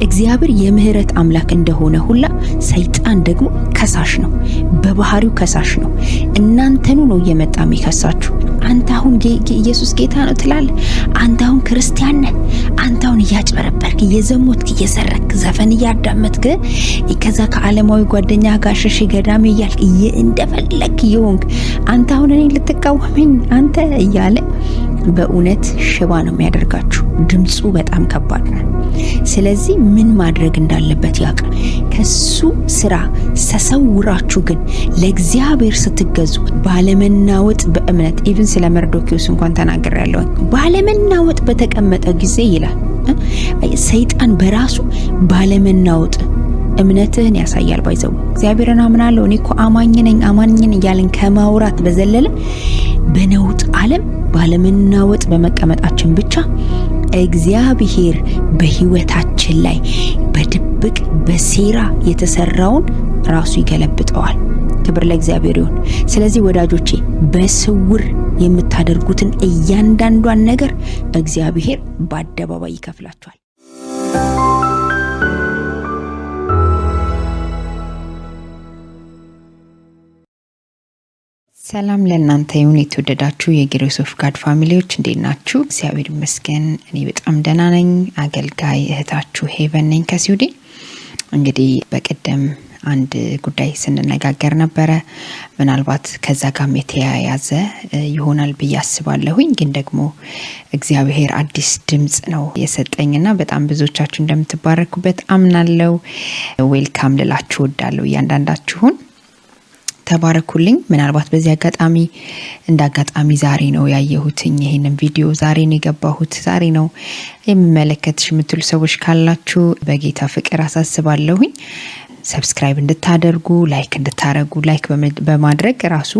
እግዚአብሔር የምህረት አምላክ እንደሆነ ሁላ ሰይጣን ደግሞ ከሳሽ ነው፣ በባህሪው ከሳሽ ነው። እናንተኑ ነው እየመጣ የሚከሳችሁ። አንተ አሁን ኢየሱስ ጌታ ነው ትላለህ፣ አንተ አሁን ክርስቲያን ነህ፣ አንተ አሁን እያጭበረበርክ እየዘሞትክ እየሰረክ ዘፈን እያዳመጥክ ከዛ ከዓለማዊ ጓደኛ ጋር ሸሽ ገዳም እያልክ እንደፈለክ ይሆንክ አንተ አሁን እኔ ልትቃወመኝ አንተ እያለ በእውነት ሽባ ነው የሚያደርጋችሁ። ድምጹ በጣም ከባድ ነው። ስለዚህ ምን ማድረግ እንዳለበት ያውቃል። ከሱ ስራ ተሰውራችሁ ግን ለእግዚአብሔር ስትገዙ ባለመናወጥ በእምነት ኢቭን ስለ መርዶክዮስ እንኳን ተናግሬያለሁ። ባለመናወጥ በተቀመጠ ጊዜ ይላል ሰይጣን በራሱ ባለመናወጥ እምነትህን ያሳያል። ባይዘው እግዚአብሔርን አምናለሁ እኔ እኮ አማኝ ነኝ እያልን ከማውራት በዘለለ በነውጥ ዓለም ባለመናወጥ በመቀመጣችን ብቻ እግዚአብሔር በህይወታችን ላይ በድብቅ በሴራ የተሰራውን ራሱ ይገለብጠዋል። ክብር ለእግዚአብሔር ይሁን። ስለዚህ ወዳጆቼ በስውር የምታደርጉትን እያንዳንዷን ነገር እግዚአብሔር በአደባባይ ይከፍላችኋል። ሰላም ለእናንተ ይሁን የተወደዳችሁ የግሬስ ኦፍ ጋድ ፋሚሊዎች፣ እንዴት ናችሁ? እግዚአብሔር ይመስገን እኔ በጣም ደህና ነኝ። አገልጋይ እህታችሁ ሄቨን ነኝ ከስዊድን። እንግዲህ በቀደም አንድ ጉዳይ ስንነጋገር ነበረ። ምናልባት ከዛ ጋር የተያያዘ ይሆናል ብዬ አስባለሁኝ። ግን ደግሞ እግዚአብሔር አዲስ ድምጽ ነው የሰጠኝና በጣም ብዙዎቻችሁ እንደምትባረኩበት አምናለሁ። ዌልካም ልላችሁ እወዳለሁ። እያንዳንዳችሁን ተባረኩልኝ። ምናልባት በዚህ አጋጣሚ ዛሬ ነው ያየሁትኝ ይሄንን ቪዲዮ፣ ዛሬ ነው የገባሁት፣ ዛሬ ነው የምመለከትሽ የምትሉ ሰዎች ካላችሁ በጌታ ፍቅር አሳስባለሁኝ ሰብስክራይብ እንድታደርጉ፣ ላይክ እንድታረጉ፣ ላይክ በማድረግ ራሱ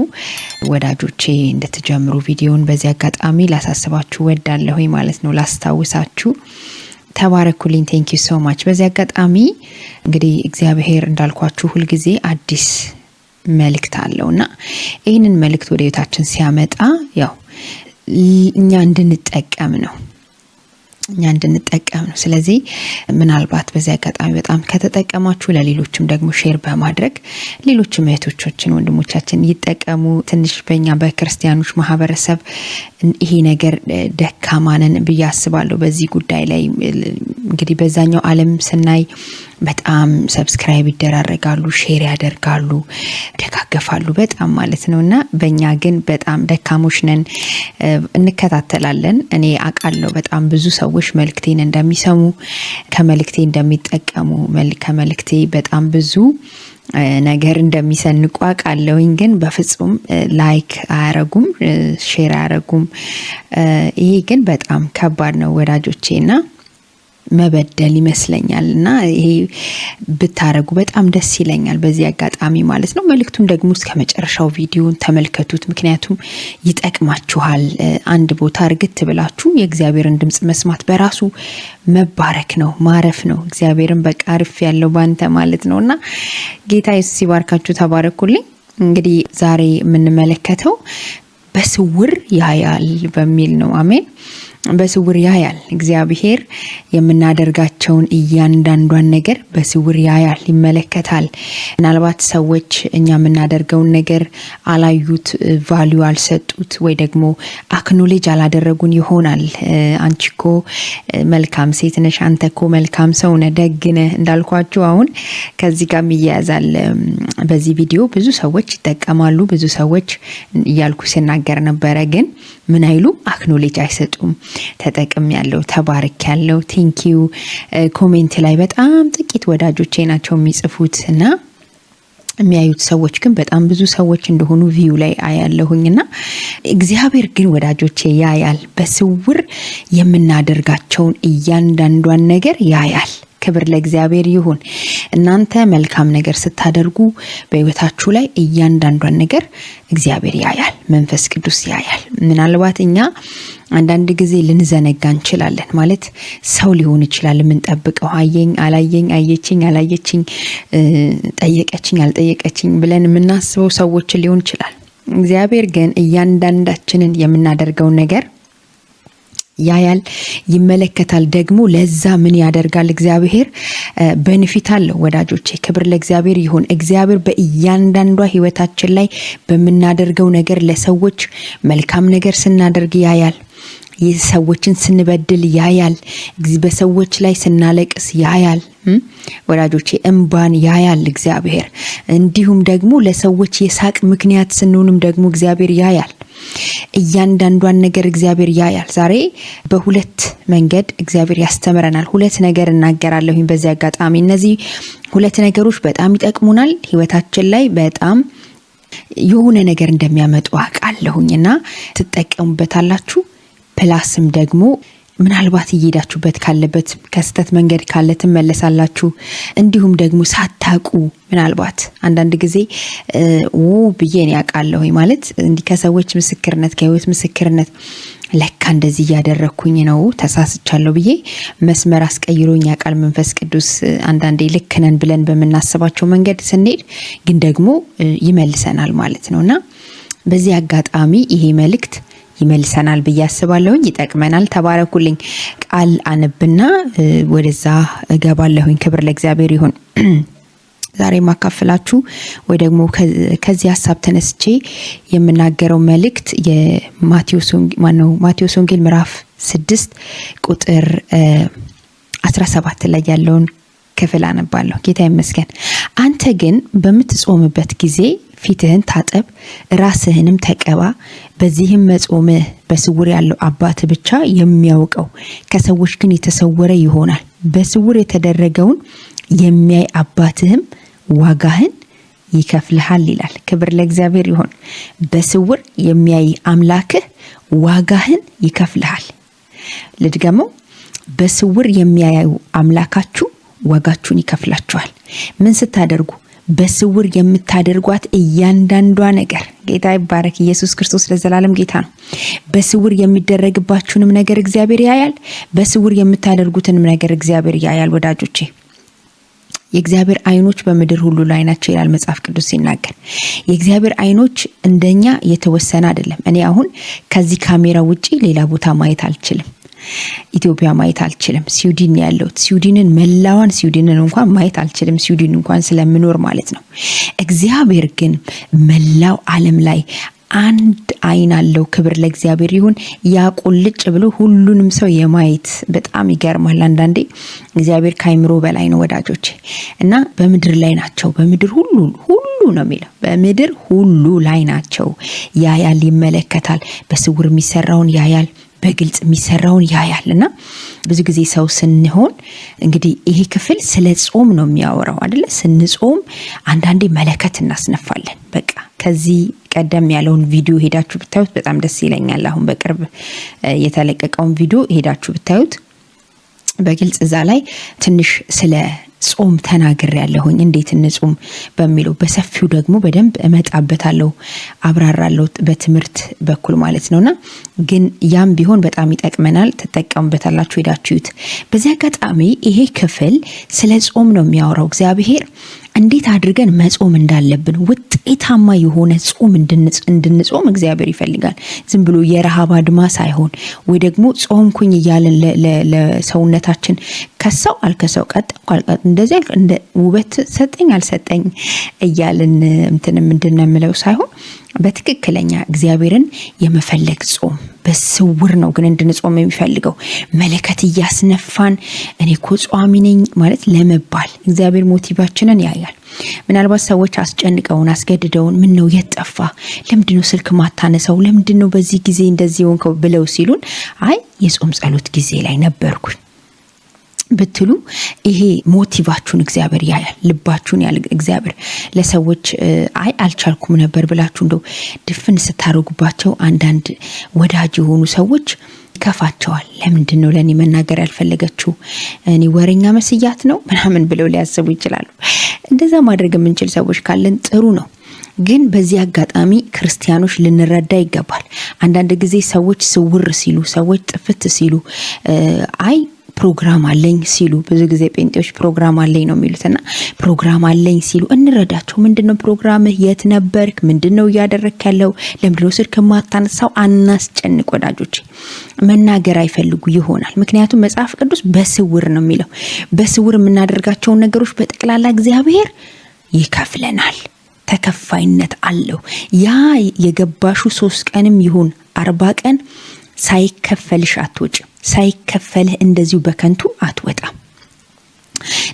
ወዳጆቼ እንድትጀምሩ ቪዲዮውን በዚህ አጋጣሚ ላሳስባችሁ ወዳለሁኝ ማለት ነው፣ ላስታውሳችሁ። ተባረኩልኝ። ቴንክ ዩ ሶ ማች። በዚህ አጋጣሚ እንግዲህ እግዚአብሔር እንዳልኳችሁ ሁሉ ጊዜ አዲስ መልእክት አለውና ይሄንን መልእክት ወደ ቤታችን ሲያመጣ ያው እኛ እንድንጠቀም ነው። ስለዚህ ምናልባት በዚህ አጋጣሚ በጣም ከተጠቀማችሁ ለሌሎችም ደግሞ ሼር በማድረግ ሌሎችም እህቶቻችን ወንድሞቻችን ይጠቀሙ። ትንሽ በእኛ በክርስቲያኖች ማህበረሰብ ይሄ ነገር ደካማነን ብዬ አስባለሁ። በዚህ ጉዳይ ላይ እንግዲህ በዛኛው ዓለም ስናይ በጣም ሰብስክራይብ ይደራረጋሉ፣ ሼር ያደርጋሉ፣ ደጋገፋሉ በጣም ማለት ነውና በእኛ ግን በጣም ደካሞች ነን። እንከታተላለን። እኔ አውቃለሁ በጣም ብዙ ሰዎች መልእክቴን እንደሚሰሙ፣ ከመልእክቴ እንደሚጠቀሙ፣ ከመልእክቴ በጣም ብዙ ነገር እንደሚሰንቁ አውቃለሁኝ። ግን በፍጹም ላይክ አያረጉም፣ ሼር አያረጉም። ይሄ ግን በጣም ከባድ ነው ወዳጆቼና መበደል ይመስለኛልና ይሄ ብታረጉ በጣም ደስ ይለኛል በዚህ አጋጣሚ ማለት ነው። መልእክቱን ደግሞ እስከ መጨረሻው ቪዲዮን ተመልከቱት፣ ምክንያቱም ይጠቅማችኋል። አንድ ቦታ እርግጥ ብላችሁ የእግዚአብሔርን ድምጽ መስማት በራሱ መባረክ ነው፣ ማረፍ ነው። እግዚአብሔርን በቃ አርፍ ያለው ባንተ ማለት ነውና ጌታ ኢየሱስ ይባርካችሁ። ተባረኩልኝ። እንግዲህ ዛሬ የምንመለከተው በስውር ያያል በሚል ነው። አሜን። በስውር ያያል። እግዚአብሔር የምናደርጋቸውን እያንዳንዷን ነገር በስውር ያያል፣ ይመለከታል። ምናልባት ሰዎች እኛ የምናደርገውን ነገር አላዩት፣ ቫልዩ አልሰጡት፣ ወይ ደግሞ አክኖሌጅ አላደረጉን ይሆናል። አንቺኮ መልካም ሴት ነሽ፣ አንተኮ መልካም ሰው ነህ፣ ደግ ነህ እንዳልኳችሁ አሁን ከዚህ ጋር ይያያዛል። በዚህ ቪዲዮ ብዙ ሰዎች ይጠቀማሉ፣ ብዙ ሰዎች እያልኩ ሲናገር ነበረ። ግን ምን አይሉ አክኖሌጅ አይሰጡም። ተጠቅም ያለው ተባረክ ያለው ቴንኪዩ ኮሜንት ላይ በጣም ጥቂት ወዳጆቼ ናቸው የሚጽፉትና የሚያዩት ሰዎች ግን በጣም ብዙ ሰዎች እንደሆኑ ቪው ላይ አያለሁኝና እግዚአብሔር ግን ወዳጆቼ ያያል። በስውር የምናደርጋቸውን እያንዳንዷን ነገር ያያል። ክብር ለእግዚአብሔር ይሁን። እናንተ መልካም ነገር ስታደርጉ በህይወታችሁ ላይ እያንዳንዷን ነገር እግዚአብሔር ያያል፣ መንፈስ ቅዱስ ያያል። ምናልባት እኛ አንዳንድ ጊዜ ልንዘነጋ እንችላለን። ማለት ሰው ሊሆን ይችላል የምንጠብቀው፣ አየኝ አላየኝ፣ አየችኝ አላየችኝ፣ ጠየቀችኝ አልጠየቀችኝ ብለን የምናስበው ሰዎች ሊሆን ይችላል። እግዚአብሔር ግን እያንዳንዳችንን የምናደርገው ነገር ያያል፣ ይመለከታል። ደግሞ ለዛ ምን ያደርጋል? እግዚአብሔር በንፊት አለው። ወዳጆቼ ክብር ለእግዚአብሔር ይሁን። እግዚአብሔር በእያንዳንዷ ህይወታችን ላይ በምናደርገው ነገር ለሰዎች መልካም ነገር ስናደርግ ያያል። ሰዎችን ስንበድል ያያል። በሰዎች ላይ ስናለቅስ ያያል። ወዳጆቼ እንባን ያያል እግዚአብሔር። እንዲሁም ደግሞ ለሰዎች የሳቅ ምክንያት ስንሆንም ደግሞ እግዚአብሔር ያያል። እያንዳንዷን ነገር እግዚአብሔር ያያል። ዛሬ በሁለት መንገድ እግዚአብሔር ያስተምረናል። ሁለት ነገር እናገራለሁኝ በዚህ አጋጣሚ። እነዚህ ሁለት ነገሮች በጣም ይጠቅሙናል። ህይወታችን ላይ በጣም የሆነ ነገር እንደሚያመጡ አውቃለሁኝና ትጠቀሙበታላችሁ። ፕላስም ደግሞ ምናልባት እየሄዳችሁበት ካለበት ከስተት መንገድ ካለ ትመለሳላችሁ። እንዲሁም ደግሞ ሳታቁ ምናልባት አንዳንድ ጊዜ ብዬን ያውቃለሁ ማለት እንዲህ ከሰዎች ምስክርነት ከህይወት ምስክርነት ለካ እንደዚህ እያደረኩኝ ነው ተሳስቻለሁ ብዬ መስመር አስቀይሮኝ ያውቃል መንፈስ ቅዱስ። አንዳንዴ ልክ ነን ብለን በምናስባቸው መንገድ ስንሄድ ግን ደግሞ ይመልሰናል ማለት ነውና በዚህ አጋጣሚ ይሄ መልእክት ይመልሰናል ብዬ አስባለሁኝ። ይጠቅመናል። ተባረኩልኝ። ቃል አነብና ወደዛ እገባለሁኝ። ክብር ለእግዚአብሔር ይሁን። ዛሬ ማካፈላችሁ ወይ ደግሞ ከዚህ ሐሳብ ተነስቼ የምናገረው መልእክት ማቴዎስ ወንጌል ምዕራፍ 6 ቁጥር 17 ላይ ያለውን ክፍል አነባለሁ። ጌታ ይመስገን። አንተ ግን በምትጾምበት ጊዜ ፊትህን ታጠብ፣ ራስህንም ተቀባ። በዚህም መጾምህ በስውር ያለው አባት ብቻ የሚያውቀው፣ ከሰዎች ግን የተሰወረ ይሆናል። በስውር የተደረገውን የሚያይ አባትህም ዋጋህን ይከፍልሃል ይላል። ክብር ለእግዚአብሔር ይሁን። በስውር የሚያይ አምላክህ ዋጋህን ይከፍልሃል። ልድገመው። በስውር የሚያዩ አምላካችሁ ዋጋችሁን ይከፍላችኋል። ምን ስታደርጉ? በስውር የምታደርጓት እያንዳንዷ ነገር። ጌታ ይባረክ። ኢየሱስ ክርስቶስ ለዘላለም ጌታ ነው። በስውር የሚደረግባችሁንም ነገር እግዚአብሔር ያያል። በስውር የምታደርጉትንም ነገር እግዚአብሔር ያያል። ወዳጆቼ የእግዚአብሔር አይኖች በምድር ሁሉ ላይ ናቸው ይላል መጽሐፍ ቅዱስ ሲናገር። የእግዚአብሔር አይኖች እንደኛ የተወሰነ አይደለም። እኔ አሁን ከዚህ ካሜራ ውጪ ሌላ ቦታ ማየት አልችልም። ኢትዮጵያ ማየት አልችልም። ስዊድን ያለሁት ስዊድንን መላዋን ስዊድንን እንኳን ማየት አልችልም። ስዊድን እንኳን ስለምኖር ማለት ነው። እግዚአብሔር ግን መላው ዓለም ላይ አንድ አይን አለው። ክብር ለእግዚአብሔር ይሁን። ያቆልጭ ብሎ ሁሉንም ሰው የማየት በጣም ይገርማል። አንዳንዴ እግዚአብሔር ከአይምሮ በላይ ነው ወዳጆቼ። እና በምድር ላይ ናቸው። በምድር ሁሉ ነው የሚለው። በምድር ሁሉ ላይ ናቸው። ያያል፣ ይመለከታል። በስውር የሚሰራውን ያያል፣ በግልጽ የሚሰራውን ያያልና ብዙ ጊዜ ሰው ስንሆን እንግዲህ ይሄ ክፍል ስለ ጾም ነው የሚያወራው አይደለ? ስንጾም አንዳንዴ መለከት እናስነፋለን። በቃ ከዚህ ቀደም ያለውን ቪዲዮ ሄዳችሁ ብታዩት በጣም ደስ ይለኛል። አሁን በቅርብ የተለቀቀውን ቪዲዮ ሄዳችሁ ብታዩት በግልጽ እዛ ላይ ትንሽ ስለ ጾም ተናግሬ ያለሁኝ እንዴት እንጾም በሚለው በሰፊው ደግሞ በደንብ እመጣበታለሁ፣ አብራራለሁ በትምህርት በኩል ማለት ነውና ግን ያም ቢሆን በጣም ይጠቅመናል። ተጠቀሙበታላችሁ ሄዳችሁት። በዚህ አጋጣሚ ይሄ ክፍል ስለ ጾም ነው የሚያወራው። እግዚአብሔር እንዴት አድርገን መጾም እንዳለብን ውጤታማ የሆነ ጾም እንድንጾም እግዚአብሔር ይፈልጋል። ዝም ብሎ የረሃብ አድማ ሳይሆን ወይ ደግሞ ጾምኩኝ እያለን ለሰውነታችን ከሰው አልከሰው ቀጥ እንደዚህ እንደ ውበት ሰጠኝ አልሰጠኝ እያለን ምንድነው ሳይሆን በትክክለኛ እግዚአብሔርን የመፈለግ ጾም በስውር ነው ግን እንድንጾም የሚፈልገው። መለከት እያስነፋን እኔ እኮ ጿሚ ነኝ ማለት ለመባል እግዚአብሔር ሞቲቫችንን ያያል። ምናልባት ሰዎች አስጨንቀውን አስገድደውን ምን ነው የጠፋ ለምንድነው ስልክ ማታነሳው ለምንድነው በዚህ ጊዜ እንደዚህ ሆንከው ብለው ሲሉን አይ የጾም ጸሎት ጊዜ ላይ ነበርኩኝ ብትሉ ይሄ ሞቲቫችሁን እግዚአብሔር ያያል። ልባችሁን ያል እግዚአብሔር ለሰዎች አይ አልቻልኩም ነበር ብላችሁ እንደው ድፍን ስታረጉባቸው አንዳንድ ወዳጅ የሆኑ ሰዎች ይከፋቸዋል። ለምንድነው ለኔ መናገር ያልፈለገችው እኔ ወሬኛ መስያት ነው ምናምን ብለው ሊያስቡ ይችላሉ። እንደዛ ማድረግ የምንችል ሰዎች ካለን ጥሩ ነው። ግን በዚህ አጋጣሚ ክርስቲያኖች ልንረዳ ይገባል። አንዳንድ ጊዜ ሰዎች ስውር ሲሉ ሰዎች ጥፍት ሲሉ አይ ፕሮግራም አለኝ ሲሉ ብዙ ጊዜ ጴንጤዎች ፕሮግራም አለኝ ነው የሚሉትና ፕሮግራም አለኝ ሲሉ እንረዳቸው። ምንድነው ፕሮግራምህ? የት ነበርክ? ምንድነው እያደረክ ያለው? ለምንድነው ስልክ ማታነሳው? አናስጨንቅ ወዳጆቼ። መናገር አይፈልጉ ይሆናል። ምክንያቱም መጽሐፍ ቅዱስ በስውር ነው የሚለው። በስውር የምናደርጋቸውን ነገሮች በጠቅላላ እግዚአብሔር ይከፍለናል። ተከፋይነት አለው። ያ የገባሹ 3 ቀንም ይሁን 40 ቀን ሳይከፈልሽ አትወጭም። ሳይከፈልህ እንደዚሁ በከንቱ አትወጣም።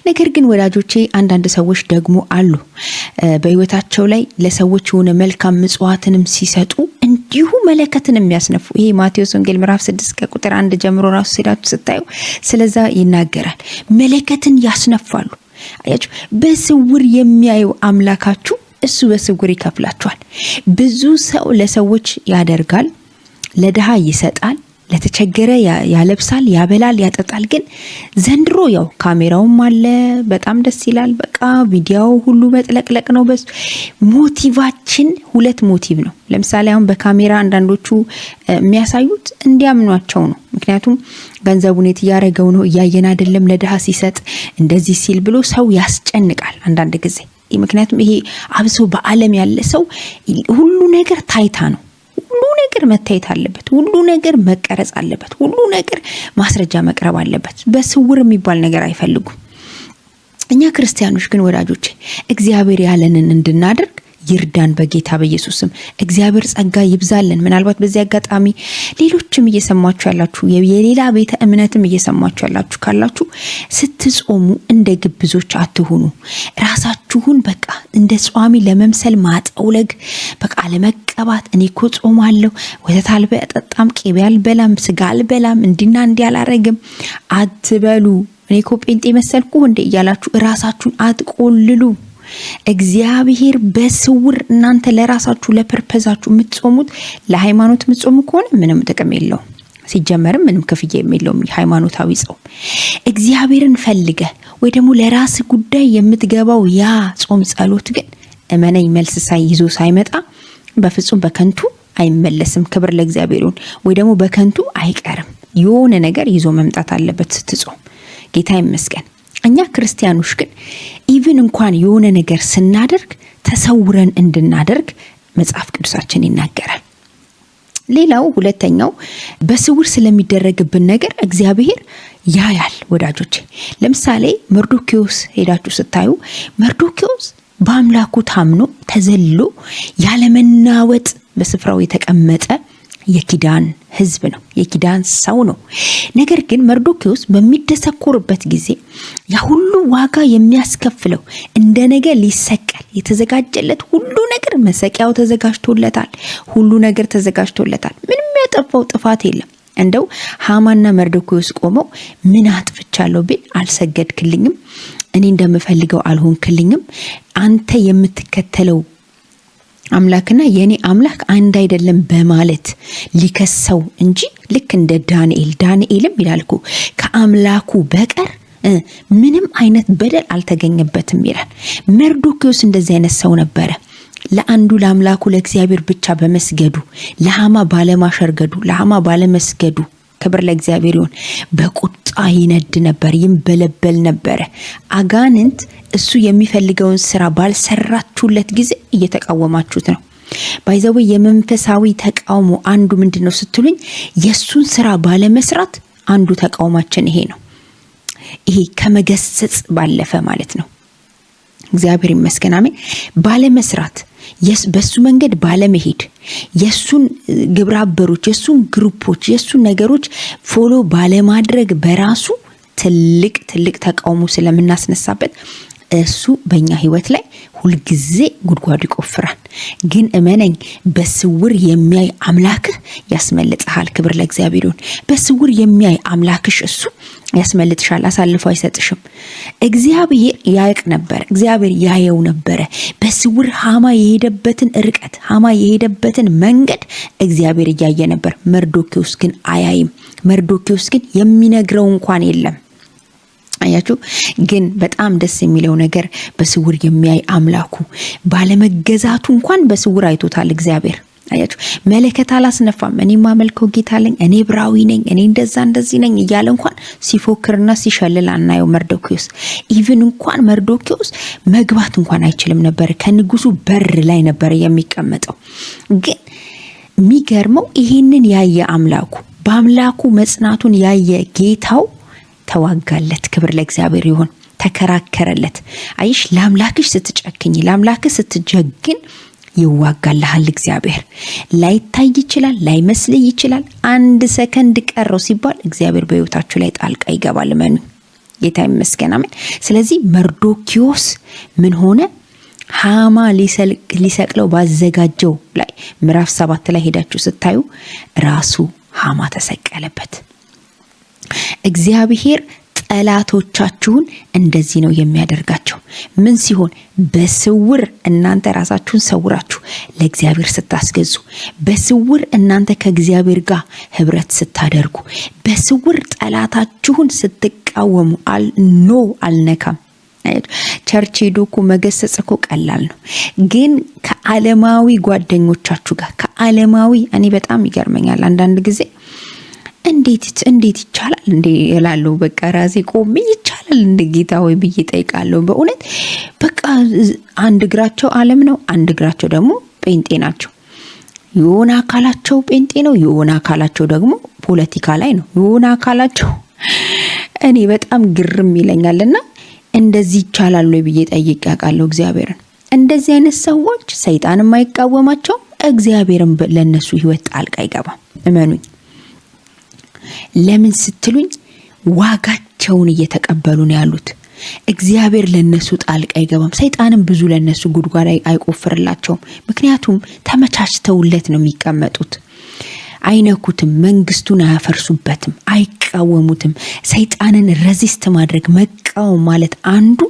ነገር ግን ወዳጆቼ አንዳንድ ሰዎች ደግሞ አሉ በህይወታቸው ላይ ለሰዎች የሆነ መልካም ምጽዋትንም ሲሰጡ እንዲሁ መለከትን የሚያስነፉ። ይሄ ማቴዎስ ወንጌል ምዕራፍ 6 ከቁጥር 1 ጀምሮ ራሱ ሲላችሁ ስታዩ ስለዛ ይናገራል። መለከትን ያስነፋሉ። አያችሁ፣ በስውር የሚያዩ አምላካችሁ እሱ በስውር ይከፍላችኋል። ብዙ ሰው ለሰዎች ያደርጋል፣ ለድሃ ይሰጣል፣ ለተቸገረ ያለብሳል፣ ያበላል፣ ያጠጣል። ግን ዘንድሮ ያው ካሜራውም አለ፣ በጣም ደስ ይላል። በቃ ቪዲዮው ሁሉ መጥለቅለቅ ነው። በሱ ሞቲቫችን 2 ሞቲቭ ነው። ለምሳሌ አሁን በካሜራ አንዳንዶቹ የሚያሳዩት እንዲያምኗቸው ነው። ምክንያቱም ገንዘቡን እያረገው ነው፣ እያየን አይደለም፣ ለድሃ ሲሰጥ እንደዚህ ሲል ብሎ ሰው ያስጨንቃል አንዳንድ ጊዜ። ምክንያቱም ይሄ አብሶ በዓለም ያለ ሰው ሁሉ ነገር ታይታ ነው። ሁሉ ነገር መታየት አለበት። ሁሉ ነገር መቀረጽ አለበት። ሁሉ ነገር ማስረጃ መቅረብ አለበት። በስውር የሚባል ነገር አይፈልጉም። እኛ ክርስቲያኖች ግን ወዳጆቼ እግዚአብሔር ያለንን እንድናደርግ ይርዳን በጌታ በኢየሱስም። እግዚአብሔር ጸጋ ይብዛልን። ምናልባት በዚህ አጋጣሚ ሌሎችም እየሰማችሁ ያላችሁ የሌላ ቤተ እምነትም እየሰማችሁ ያላችሁ ካላችሁ ስትጾሙ እንደ ግብዞች አትሁኑ። ራሳችሁን በቃ እንደ ጿሚ ለመምሰል ማጠውለግ፣ በቃ ለመቀባት እኔ እኮ ጾማለሁ፣ ወተት አልጠጣም፣ ቅቤ አልበላም፣ ስጋ አልበላም፣ እንዲና እንዲያላረግም አትበሉ። እኔ እኮ ጴንጤ መሰልኩ እንደ እያላችሁ ራሳችሁን አትቆልሉ። እግዚአብሔር በስውር እናንተ ለራሳችሁ ለፐርፐዛችሁ የምትጾሙት ለሃይማኖት የምትጾሙ ከሆነ ምንም ጥቅም የለውም። ሲጀመርም ምንም ክፍያ የለውም ሃይማኖታዊ ጾም። እግዚአብሔርን ፈልገ ወይ ደግሞ ለራስ ጉዳይ የምትገባው ያ ጾም ጸሎት ግን እመነኝ መልስ ይዞ ሳይመጣ በፍጹም በከንቱ አይመለስም። ክብር ለእግዚአብሔር ይሁን። ወይ ደግሞ በከንቱ አይቀርም። የሆነ ነገር ይዞ መምጣት አለበት ስትጾም። ጌታ ይመስገን። እኛ ክርስቲያኖች ግን ኢቭን እንኳን የሆነ ነገር ስናደርግ ተሰውረን እንድናደርግ መጽሐፍ ቅዱሳችን ይናገራል። ሌላው ሁለተኛው በስውር ስለሚደረግብን ነገር እግዚአብሔር ያያል ወዳጆቼ። ለምሳሌ መርዶክዮስ ሄዳችሁ ስታዩ መርዶክዮስ በአምላኩ ታምኖ ተዘልሎ ያለመናወጥ በስፍራው የተቀመጠ የኪዳን ሕዝብ ነው፣ የኪዳን ሰው ነው። ነገር ግን መርዶክዮስ በሚደሰኮርበት ጊዜ ያ ሁሉ ዋጋ የሚያስከፍለው እንደ ነገ ሊሰቀል የተዘጋጀለት ሁሉ ነገር መሰቂያው ተዘጋጅቶለታል። ሁሉ ነገር ተዘጋጅቶለታል። ምንም ያጠፋው ጥፋት የለም። እንደው ሃማና መርዶክዮስ ቆመው ምን አጥፍቻለሁ ቢል አልሰገድክልኝም፣ እኔ እንደምፈልገው አልሆንክልኝም፣ አንተ የምትከተለው አምላክና የኔ አምላክ አንድ አይደለም በማለት ሊከሰው እንጂ ልክ እንደ ዳንኤልም ይላልኩ ከአምላኩ በቀር ምንም አይነት በደል አልተገኘበትም ይላል። መርዶክዮስ እንደዚህ አይነት ሰው ነበረ። ለአንዱ ለአምላኩ ለእግዚአብሔር ብቻ በመስገዱ፣ ለሃማ ባለማሸርገዱ፣ ለሃማ ባለመስገዱ ክብር ለእግዚአብሔር ይሁን፣ በቁጣ ይነድ ነበር፣ ይንበለበል ነበር። አጋንንት እሱ የሚፈልገውን ስራ ባልሰራችሁለት ጊዜ እየተቃወማችሁት ነው። ባይዘው የመንፈሳዊ ተቃውሞ አንዱ ምንድነው ስትሉኝ የሱን ስራ ባለመስራት አንዱ ተቃውማችን ይሄ ነው። ይሄ ከመገሰጽ ባለፈ ማለት ነው። እግዚአብሔር ይመስገን አሜን። ባለመስራት በሱ መንገድ ባለመሄድ የሱን ግብረ አበሮች የሱን ግሩፖች የሱን ነገሮች ፎሎ ባለማድረግ በራሱ ትልቅ ተቃውሞ ስለምናስነሳበት እሱ በእኛ ህይወት ላይ ሁልጊዜ ጉድጓድ ይቆፍራል። ግን እመነኝ በስውር የሚያይ አምላክህ ያስመልጥሃል። ክብር ለእግዚአብሔር ይሁን። በስውር የሚያይ አምላክሽ እሱ ያስመልጥሻል፣ አሳልፎ አይሰጥሽም። እግዚአብሔር ያውቅ ነበር፣ እግዚአብሔር ያየው ነበረ። በስውር ሃማ የሄደበትን ርቀት፣ ሃማ የሄደበትን መንገድ እግዚአብሔር እያየ ነበር። መርዶክዮስ ግን አያይም። መርዶክዮስ ግን የሚነግረው እንኳን የለም። አያችሁ። ግን በጣም ደስ የሚለው ነገር በስውር የሚያይ አምላኩ ባለመገዛቱ እንኳን በስውር አይቶታል እግዚአብሔር። አያችሁ መለከት አላስነፋም። እኔ ማመልከው ጌታ አለኝ፣ እኔ ዕብራዊ ነኝ፣ እኔ እንደዚህ ነኝ እያለ እንኳን ሲፎክርና ሲሸልል አናየው። መርዶክዮስ ኢቭን እንኳን መርዶክዮስ መግባት እንኳን አይችልም ነበር፣ ከንጉሱ በር ላይ ነበር የሚቀመጠው። ግን የሚገርመው ይሄንን ያየ አምላኩ በአምላኩ መጽናቱን ያየ ጌታው ተዋጋለት። ክብር ለእግዚአብሔር ይሁን። ተከራከረለት። አይሽ ለአምላክሽ ስትጨክኝ፣ ለአምላክሽ ስትጀግን ይዋጋልሃል እግዚአብሔር። ላይታይ ይችላል፣ ላይመስል ይችላል። 1 ሰከንድ ቀረው ሲባል እግዚአብሔር በሕይወታችሁ ላይ ጣልቃ ይገባል። መኑ ጌታ ይመስገን። አሜን። ስለዚህ መርዶክዮስ ምን ሆነ? ሃማ ሊሰቅለው ባዘጋጀው ላይ ምዕራፍ 7 ላይ ሄዳችሁ ስታዩ ራሱ ሃማ ተሰቀለበት። እግዚአብሔር ጠላቶቻችሁን እንደዚህ ነው የሚያደርጋቸው። ምን ሲሆን? በስውር እናንተ ራሳችሁን ሰውራችሁ ለእግዚአብሔር ስታስገዙ፣ በስውር እናንተ ከእግዚአብሔር ጋር ህብረት ስታደርጉ፣ በስውር ጠላታችሁን ስትቃወሙ። አልነካም። ቸርች ሄዶ እኮ መገሰጽ እኮ ቀላል ነው። ግን ከዓለማዊ ጓደኞቻችሁ ጋር ከዓለማዊ እኔ በጣም ይገርመኛል አንዳንድ ጊዜ እንዴት ይቻላል እንዴ እላለሁ። በቃ ራሴ ቆሜ ይቻላል እንደ ጌታ ሆይ ብዬ ጠይቃለሁ። በእውነት በቃ አንድ እግራቸው ዓለም ነው፣ አንድ እግራቸው ደግሞ ጴንጤ ናቸው። የሆነ አካላቸው ጴንጤ ነው፣ የሆነ አካላቸው ደግሞ ፖለቲካ ላይ ነው። የሆነ አካላቸው እኔ በጣም ግርም ይለኛልና እንደዚህ ይቻላል ወይ ብዬ ጠይቄ አውቃለሁ እግዚአብሔርን። እንደዚህ አይነት ሰዎች ሰይጣንም አይቃወማቸው፣ እግዚአብሔርም ለነሱ ህይወት ጣልቃ አይገባም። እመኑኝ። ለምን ስትሉኝ ዋጋቸውን እየተቀበሉ ነው ያሉት። እግዚአብሔር ለነሱ ጣልቃ አይገባም። ሰይጣንም ብዙ ለነሱ ጉድጓድ አይቆፍርላቸውም። ምክንያቱም ተመቻችተውለት ነው የሚቀመጡት። አይነኩትም፣ መንግስቱን አያፈርሱበትም፣ አይቃወሙትም። ሰይጣንን ረዚስት ማድረግ መቃወም ማለት አንዱ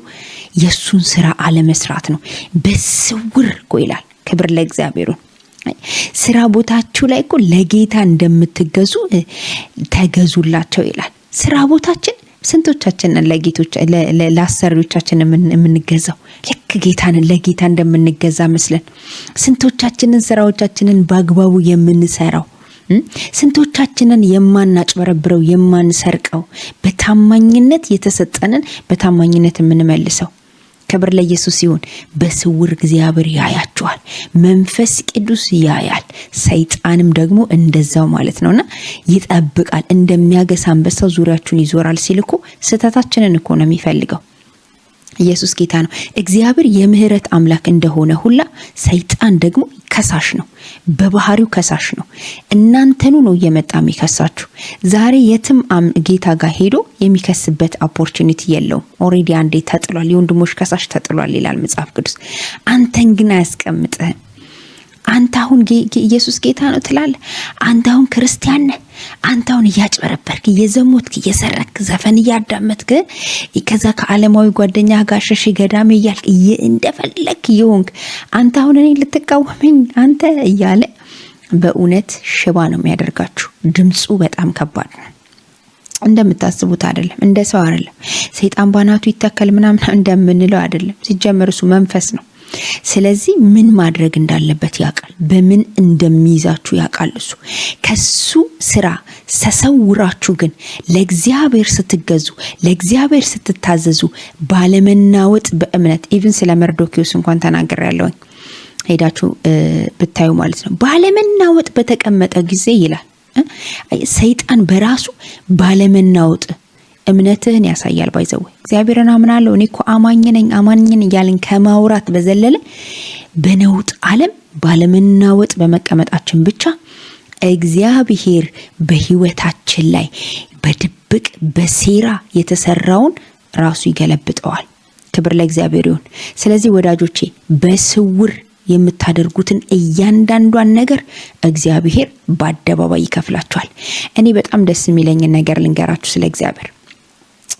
የሱን ስራ አለመስራት ነው። በስውር ይላል። ክብር ለእግዚአብሔር። ስራ ቦታችሁ ላይ እኮ ለጌታ እንደምትገዙ ተገዙላቸው ይላል። ስራ ቦታችን ስንቶቻችንን ለጌቶች ለአሰሪዎቻችን የምንገዛው? ልክ ጌታን ለጌታ እንደምንገዛ መስለን ስንቶቻችንን ስራዎቻችንን በአግባቡ የምንሰራው? ስንቶቻችንን የማናጭበረብረው የማንሰርቀው? በታማኝነት የተሰጠንን በታማኝነት የምንመልሰው? ክብር ለኢየሱስ ይሁን። በስውር እግዚአብሔር ያያችኋል። መንፈስ ቅዱስ ያያል። ሰይጣንም ደግሞ እንደዛው ማለት ነውና ይጠብቃል። እንደሚያገሳ አንበሳ ዙሪያችሁን ይዞራል ሲል እኮ ስህተታችንን እኮ ነው የሚፈልገው። ኢየሱስ ጌታ ነው። እግዚአብሔር የምህረት አምላክ እንደሆነ ሁላ ሰይጣን ደግሞ ከሳሽ ነው። በባህሪው ከሳሽ ነው። እናንተኑ ነው እየመጣ የሚከሳችሁ። ዛሬ የትም ጌታ ጋር ሄዶ የሚከስበት ኦፖርቹኒቲ የለውም። ኦሬዲ አንዴ ተጥሏል። የወንድሞች ከሳሽ ተጥሏል ይላል መጽሐፍ ቅዱስ። አንተን ግን አያስቀምጥህም። አንተ አሁን ኢየሱስ ጌታ ነው ትላለህ። አንተ አሁን ክርስቲያን ነህ። አንተ አሁን እያጭበረበርክ እየዘሞትክ እየሰረክ ዘፈን እያዳመጥክ ከዛ ከዓለማዊ ጓደኛ ጋር ሸሽ ገዳም እያልክ እንደፈለክ ይሆንክ አንተ አሁን እኔ ልትቃወመኝ አንተ እያለ በእውነት ሽባ ነው የሚያደርጋችሁ። ድምፁ በጣም ከባድ ነው። እንደምታስቡት አይደለም። እንደ ሰው አይደለም። ሰይጣን ባናቱ ይተከል ምናምን እንደምንለው አይደለም። ሲጀመር እሱ መንፈስ ነው። ስለዚህ ምን ማድረግ እንዳለበት ያውቃል። በምን እንደሚይዛችሁ ያውቃል። እሱ ከሱ ስራ ተሰውራችሁ ግን ለእግዚአብሔር ስትገዙ ለእግዚአብሔር ስትታዘዙ ባለመናወጥ በእምነት ኢቭን ስለ መርዶክዮስ እንኳን ተናግሬያለሁ። ሄዳችሁ ብታዩ ማለት ነው። ባለመናወጥ በተቀመጠ ጊዜ ይላል ሰይጣን በራሱ ባለመናወጥ እምነትህን ያሳያል። ባይዘው እግዚአብሔርን አምናለሁ እኔ እኮ አማኝ ነኝ እያልን ከማውራት በዘለለ በነውጥ ዓለም ባለመናወጥ በመቀመጣችን ብቻ እግዚአብሔር በህይወታችን ላይ በድብቅ በሴራ የተሰራውን ራሱ ይገለብጠዋል። ክብር ለእግዚአብሔር ይሁን። ስለዚህ ወዳጆቼ በስውር የምታደርጉትን እያንዳንዷን ነገር እግዚአብሔር በአደባባይ ይከፍላችኋል። እኔ በጣም ደስ የሚለኝ ነገር ልንገራችሁ ስለ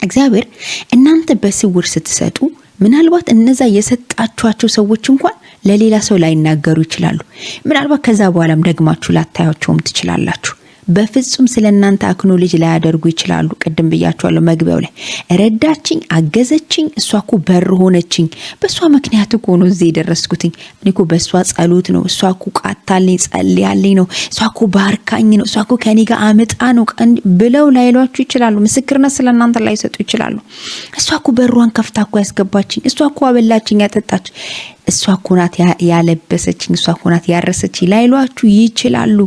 እግዚአብሔር እናንተ በስውር ስትሰጡ ምናልባት እነዛ የሰጣችኋቸው ሰዎች እንኳን ለሌላ ሰው ላይናገሩ ይችላሉ። ምናልባት ከዛ በኋላም ደግማችሁ ላታያቸውም ትችላላችሁ። በፍጹም ስለናንተ አክኖሎጂ ላይ ያደርጉ ይችላሉ። ቅድም ብያቸዋለሁ መግቢያው ላይ ረዳችኝ፣ አገዘችኝ፣ እሷኮ በር ሆነችኝ፣ በሷ ምክንያት እኮ ነው እዚህ የደረስኩትኝ፣ እኔኮ በሷ ጸሎት ነው፣ እሷኮ ቃታልኝ ጸልያልኝ ነው፣ እሷኮ ባርካኝ ነው፣ እሷኮ ከኔ ጋር አመጣ ነው ብለው ላይሏችሁ ይችላሉ። ምስክርነት ስለናንተ ላይ ሰጡ ይችላሉ። እሷኮ በሯን ከፍታ እኮ ያስገባችኝ፣ እሷኮ አበላችኝ፣ ያጠጣች፣ እሷኮ ናት ያለበሰችኝ፣ እሷኮ ናት ያረሰችኝ ላይሏችሁ ይችላሉ።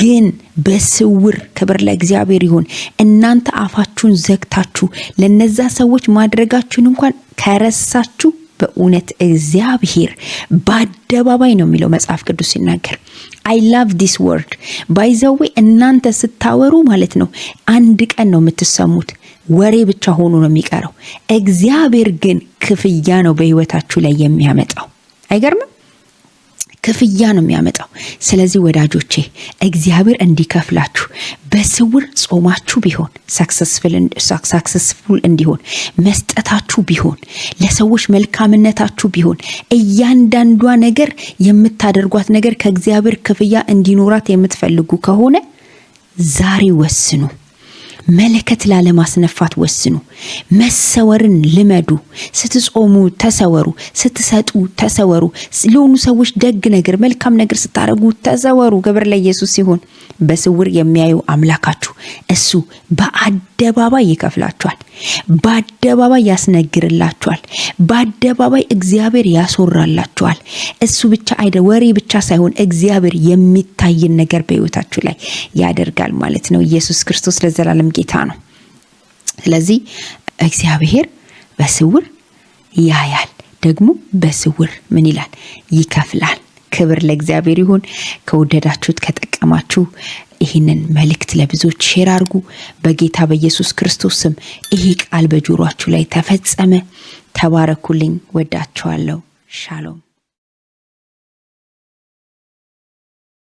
ግን በስውር ክብር ለእግዚአብሔር ይሁን እናንተ አፋችሁን ዘግታችሁ ለነዛ ሰዎች ማድረጋችሁን እንኳን ከረሳችሁ በእውነት እግዚአብሔር በአደባባይ ነው የሚለው መጽሐፍ ቅዱስ ሲናገር። I love this word. by the way እናንተ ስታወሩ ማለት ነው አንድ ቀን ነው የምትሰሙት፣ ወሬ ብቻ ሆኖ ነው የሚቀረው። እግዚአብሔር ግን ክፍያ ነው በህይወታችሁ ላይ የሚያመጣው። አይገርምም? ክፍያ ነው የሚያመጣው። ስለዚህ ወዳጆቼ እግዚአብሔር እንዲከፍላችሁ በስውር ጾማችሁ ቢሆን ሰክሰስፉል እንዲሆን መስጠታችሁ ቢሆን ለሰዎች መልካምነታችሁ ቢሆን እያንዳንዷ ነገር የምታደርጓት ነገር ከእግዚአብሔር ክፍያ እንዲኖራት የምትፈልጉ ከሆነ ዛሬ ወስኑ። መለከት ላለማስነፋት ወስኑ። መሰወርን ልመዱ። ስትጾሙ ተሰወሩ፣ ስትሰጡ ተሰወሩ። ለሆኑ ሰዎች ደግ ነገር መልካም ነገር ስታረጉ ተሰወሩ። ክብር ለኢየሱስ ሲሆን በስውር የሚያዩ አምላካችሁ እሱ በአደባባይ ይከፍላችኋል፣ በአደባባይ ያስነግርላችኋል፣ በአደባባይ እግዚአብሔር ያስወራላችኋል። እሱ ብቻ አይደል፣ ወሬ ብቻ ሳይሆን እግዚአብሔር የሚታይን ነገር በህይወታችሁ ላይ ያደርጋል ማለት ነው። ኢየሱስ ክርስቶስ ለዘላለም ጌታ ነው። ስለዚህ እግዚአብሔር በስውር ያያል፣ ደግሞ በስውር ምን ይላል? ይከፍላል። ክብር ለእግዚአብሔር ይሁን። ከወደዳችሁት ከጠቀማችሁ ይህንን መልእክት ለብዙዎች ሼር አድርጉ። በጌታ በኢየሱስ ክርስቶስ ስም ይሄ ቃል በጆሮአችሁ ላይ ተፈጸመ። ተባረኩልኝ። ወዳችኋለሁ። ሻሎም